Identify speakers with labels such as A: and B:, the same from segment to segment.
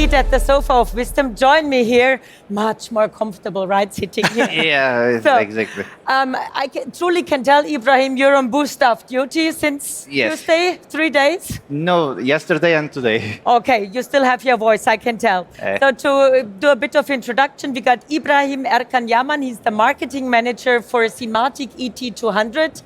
A: seat at the sofa of wisdom. Join me here. Much more comfortable, right, sitting here.
B: Yeah,
A: So,
B: exactly.
A: Truly can tell, Ibrahim, you're on boost staff duty since
B: Yes.
A: Tuesday, 3 days?
B: No, yesterday and today.
A: Okay, you still have your voice, I can tell. So to do a bit of introduction, we got Ibrahim Erkan Yaman. He's the marketing manager for SIMATIC ET200,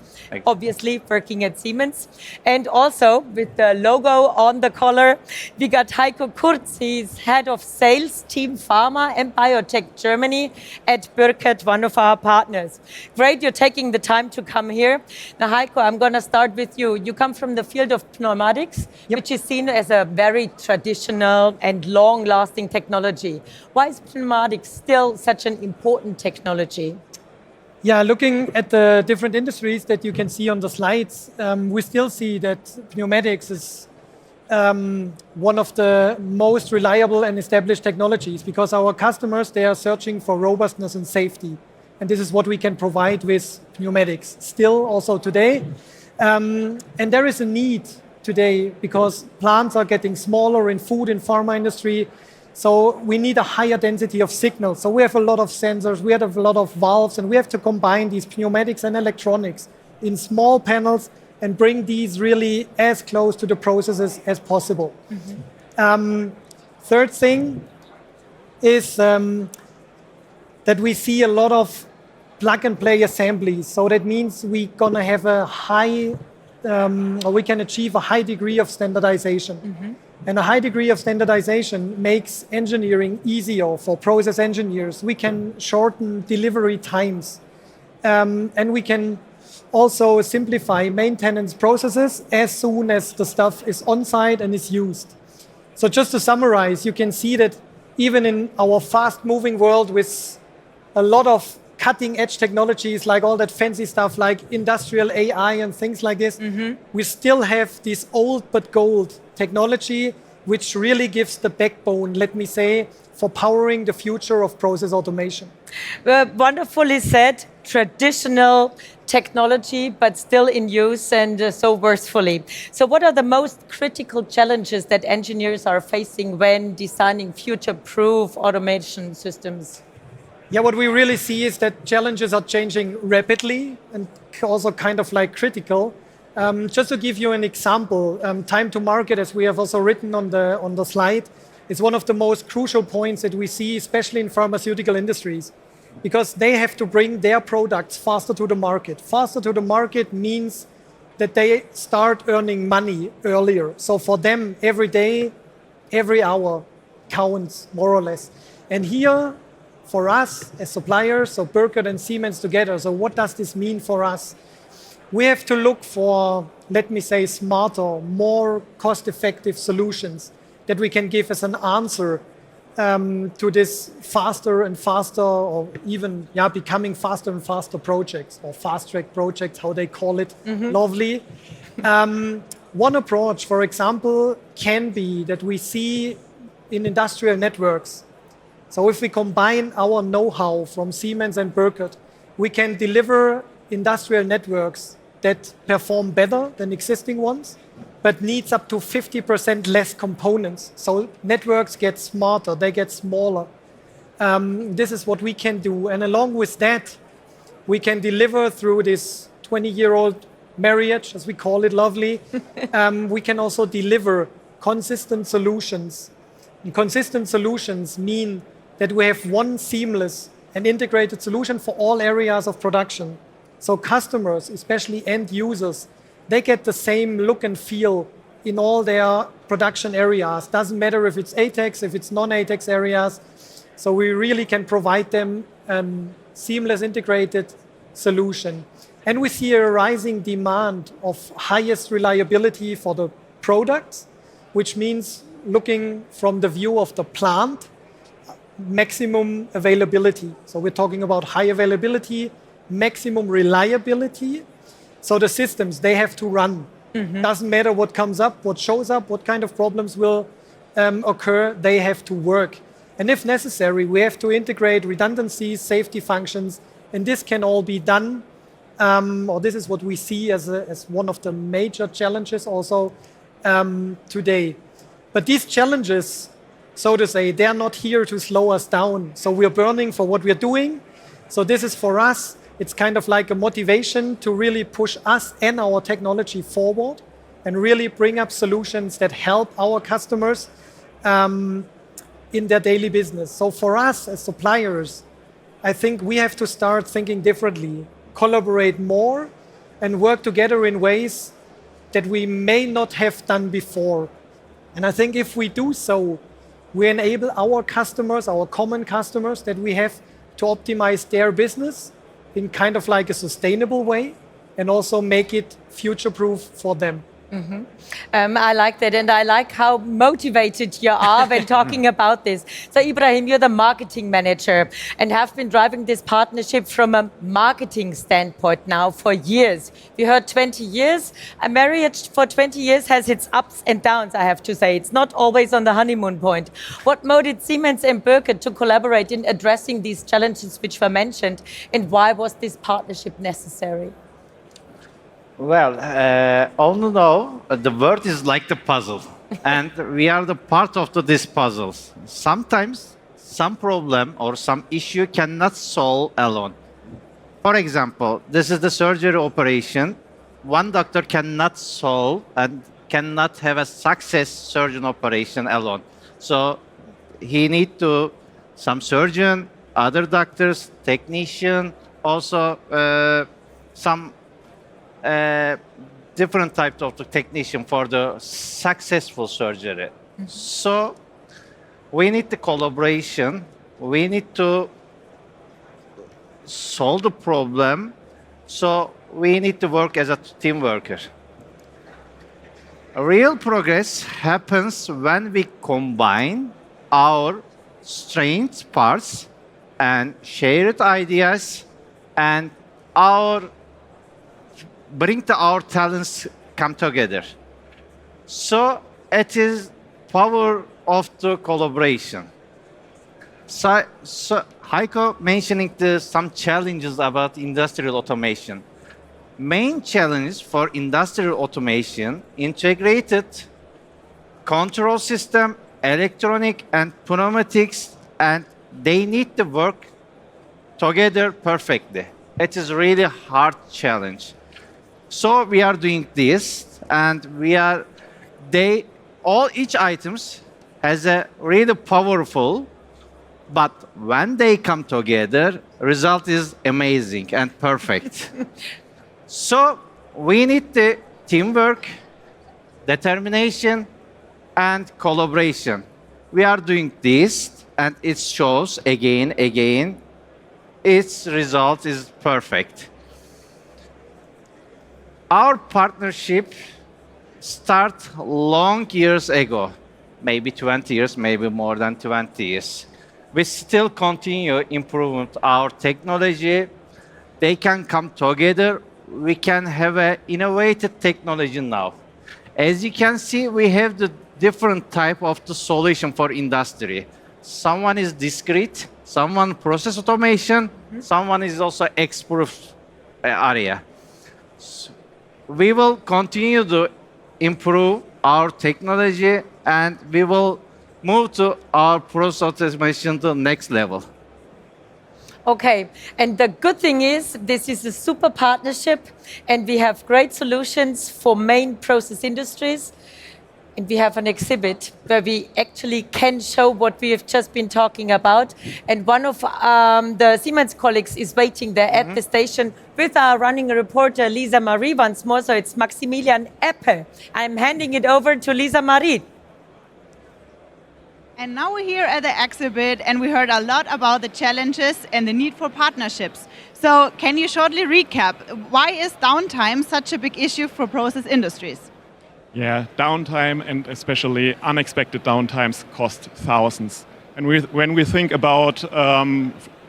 A: obviously working at Siemens. And also with the logo on the collar, we got Heiko Kurz. He's head of sales team Pharma and Biotech Germany at Bürkert, one of our partners. Great, you're taking the time to come here. Now, Heiko, I'm going to start with you. You come from the field of pneumatics, which is seen as a very traditional and long-lasting technology. Why is pneumatics still such an important technology?
C: Yeah, looking at the different industries that you can see on the slides, we still see that pneumatics is one of the most reliable and established technologies because our customers, they are searching for robustness and safety. And this is what we can provide with pneumatics still also today. And there is a need today because plants are getting smaller in food and pharma industry. So we need a higher density of signals. So we have a lot of sensors, we have a lot of valves, and we have to combine these pneumatics and electronics in small panels and bring these really as close to the processes as possible. Mm-hmm. Third thing is that we see a lot of plug-and-play assemblies. So that means we're going to have a high, or we can achieve a high degree of standardization. Mm-hmm. And a high degree of standardization makes engineering easier for process engineers. We can shorten delivery times. And we can also simplify maintenance processes as soon as the stuff is on site and is used. So just to summarize, you can see that even in our fast-moving world with a lot of cutting-edge technologies, like all that fancy stuff like industrial AI and things like this, we still have this old but gold technology, which really gives the backbone, let me say, for powering the future of process automation.
A: Wonderfully said, traditional technology, but still in use and so worthfully. So what are the most critical challenges that engineers are facing when designing future-proof automation systems?
C: Yeah, what we really see is that challenges are changing rapidly and also kind of like critical. Just to give you an example, time to market, as we have also written on the slide, is one of the most crucial points that we see, especially in pharmaceutical industries, because they have to bring their products faster to the market. Faster to the market means that they start earning money earlier. So for them, every day, every hour counts, more or less. And here, for us as suppliers, so Bürkert and Siemens together, so what does this mean for us? We have to look for, let me say, smarter, more cost-effective solutions that we can give as an answer to this faster and faster, or even becoming faster and faster projects, or fast-track projects, how they call it, lovely. One approach, for example, can be that we see in industrial networks. So if we combine our know-how from Siemens and Bürkert, we can deliver industrial networks that perform better than existing ones, but needs up to 50% less components. So networks get smarter, they get smaller. This is what we can do. And along with that, we can deliver through this 20-year-old marriage, as we call it lovely. We can also deliver consistent solutions. And consistent solutions mean that we have one seamless and integrated solution for all areas of production. So customers, especially end users, they get the same look and feel in all their production areas. Doesn't matter if it's ATEX, if it's non-ATEX areas. So we really can provide them a seamless integrated solution. And we see a rising demand of highest reliability for the products, which means looking from the view of the plant, maximum availability. So we're talking about high availability, maximum reliability. So the systems, they have to run. Doesn't matter what comes up, what shows up, what kind of problems will occur, they have to work. And if necessary, we have to integrate redundancies, safety functions, and this can all be done, or this is what we see as one of the major challenges also today. But these challenges so to say. They're not here to slow us down. So we're burning for what we're doing. So this is for us, it's kind of like a motivation to really push us and our technology forward and really bring up solutions that help our customers in their daily business. So for us as suppliers, I think we have to start thinking differently, collaborate more, and work together in ways that we may not have done before. And I think if we do so, we enable our customers, our common customers that we have, to optimize their business in kind of like a sustainable way and also make it future-proof for them.
A: I like that, and I like how motivated you are when talking about this. So Ibrahim, you're the marketing manager and have been driving this partnership from a marketing standpoint now for years. We heard 20 years. A marriage for 20 years has its ups and downs, I have to say. It's not always on the honeymoon point. What motivated Siemens and Bürkert to collaborate in addressing these challenges which were mentioned, and why was this partnership necessary?
B: Well, all in all, the world is like the puzzle, and we are the part of this puzzles. Sometimes some problem or some issue cannot solve alone. For example, this is the surgery operation. One doctor cannot solve and cannot have a success surgeon operation alone. So he need to some surgeon, other doctors, technician, also some different types of the technician for the successful surgery. So we need the collaboration. We need to solve the problem. So we need to work as a team worker. Real progress happens when we combine our strength parts and shared ideas and bring our talents come together. So it is power of the collaboration. So Heiko mentioning some challenges about industrial automation. Main challenges for industrial automation: integrated control system, electronic and pneumatics, and they need to work together perfectly. It is really hard challenge. So we are doing this, and each items has a really powerful, but when they come together, result is amazing and perfect. So we need the teamwork, determination, and collaboration. We are doing this, and it shows again. Its result is perfect. Our partnership started long years ago, maybe 20 years, maybe more than 20 years. We still continue improving our technology. They can come together. We can have an innovative technology now. As you can see, we have the different type of the solution for industry. Someone is discrete, someone process automation, someone is also expert area. We will continue to improve our technology, and we will move to our process automation to the next level.
A: Okay, and the good thing is this is a super partnership, and we have great solutions for main process industries. And we have an exhibit where we actually can show what we have just been talking about. And one of the Siemens colleagues is waiting there at the station with our running reporter, Lisa Marie, once more. So it's Maximilian Eppe. I'm handing it over to Lisa Marie.
D: And now we're here at the exhibit, and we heard a lot about the challenges and the need for partnerships. So can you shortly recap, why is downtime such a big issue for process industries?
E: Yeah, downtime, and especially unexpected downtimes, cost thousands. And when we think about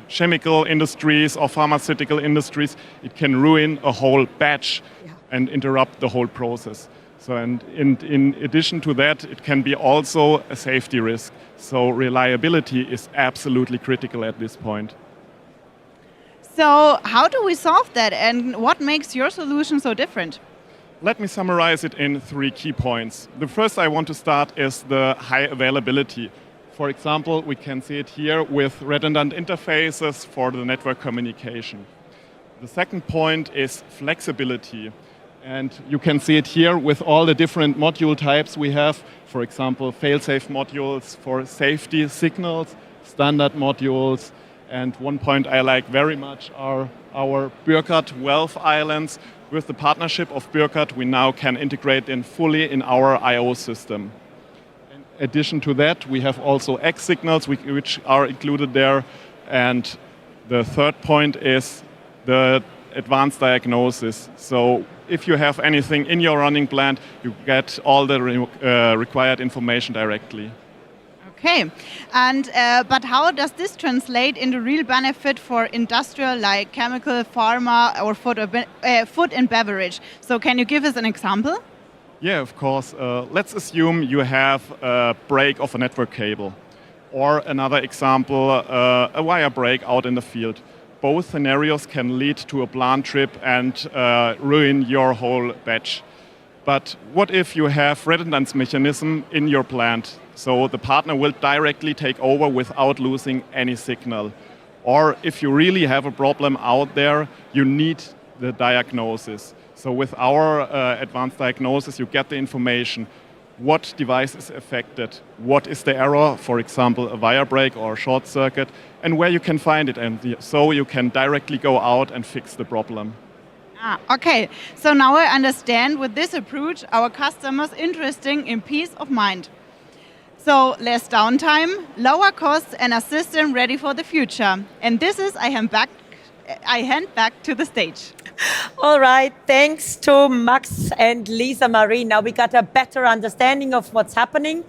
E: chemical industries or pharmaceutical industries, it can ruin a whole batch and interrupt the whole process. So, and in addition to that, it can be also a safety risk. So reliability is absolutely critical at this point.
D: So how do we solve that, and what makes your solution so different?
E: Let me summarize it in 3 key points. The first I want to start is the high availability. For example, we can see it here with redundant interfaces for the network communication. The second point is flexibility. And you can see it here with all the different module types we have. For example, fail-safe modules for safety signals, standard modules, and one point I like very much are our Bürkert valve islands. With the partnership of Bürkert, we now can integrate in fully in our I/O system. In addition to that, we have also X signals which are included there. And the third point is the advanced diagnosis. So if you have anything in your running plant, you get all the required information directly.
D: Okay, and but how does this translate into real benefit for industrial like chemical, pharma, or food and beverage? So can you give us an example?
E: Yeah, of course. Let's assume you have a break of a network cable, or another example, a wire break out in the field. Both scenarios can lead to a plant trip and ruin your whole batch. But what if you have redundancy mechanism in your plant? So the partner will directly take over without losing any signal. Or if you really have a problem out there, you need the diagnosis. So with our advanced diagnosis, you get the information. What device is affected? What is the error? For example, a wire break or a short circuit, and where you can find it. And so you can directly go out and fix the problem.
D: Okay, so now I understand with this approach, our customers interesting in peace of mind. So less downtime, lower costs, and a system ready for the future. And this is, I hand back to the stage.
A: All right, thanks to Max and Lisa Marie. Now we got a better understanding of what's happening.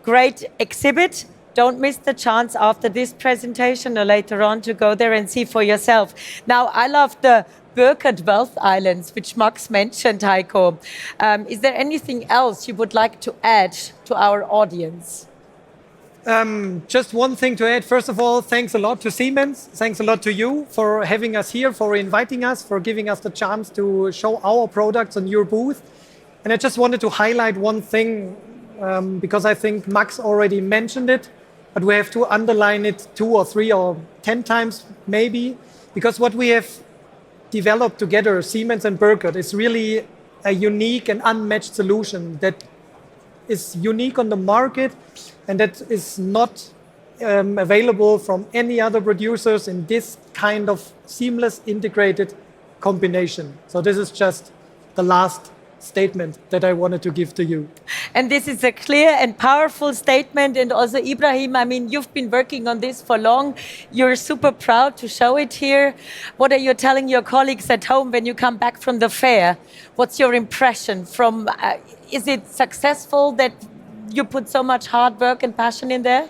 A: Great exhibit. Don't miss the chance after this presentation or later on to go there and see for yourself. Now, I love the Bürkert Valve Islands, which Max mentioned, Heiko. Is there anything else you would like to add to our audience?
C: Just one thing to add. First of all, thanks a lot to Siemens. Thanks a lot to you for having us here, for inviting us, for giving us the chance to show our products on your booth. And I just wanted to highlight one thing, because I think Max already mentioned it, but we have to underline it 2 or 3 or 10 times maybe, because what we have developed together, Siemens and Bürkert, is really a unique and unmatched solution that is unique on the market and that is not available from any other producers in this kind of seamless integrated combination. So this is just the last statement that I wanted to give to you.
A: And this is a clear and powerful statement. And also, Ibrahim, I mean, you've been working on this for long. You're super proud to show it here. What are you telling your colleagues at home when you come back from the fair? What's your impression from, is it successful that you put so much hard work and passion in there?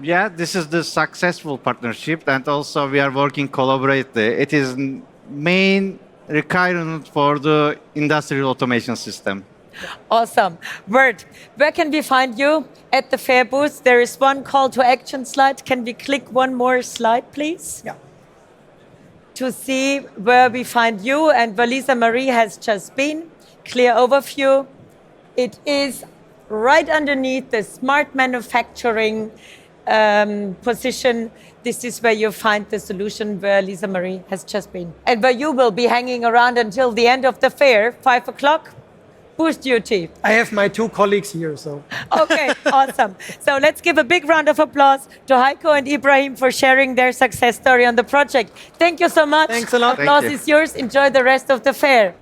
B: Yeah, this is the successful partnership, and also we are working collaboratively. It is main requirement for the industrial automation system.
A: Awesome. Bert, where can we find you at the fair booth? There is one call to action slide. Can we click one more slide, please?
C: Yeah.
A: To see where we find you and where Lisa Marie has just been. Clear overview. It is right underneath the smart manufacturing position. This is where you find the solution where Lisa Marie has just been. And where you will be hanging around until the end of the fair, 5 o'clock, booth duty.
C: I have my 2 colleagues here, so.
A: Okay, awesome. So let's give a big round of applause to Heiko and Ibrahim for sharing their success story on the project. Thank you so much.
C: Thanks a lot.
A: Applause
B: Thank you.
A: is yours. Enjoy the rest of the fair.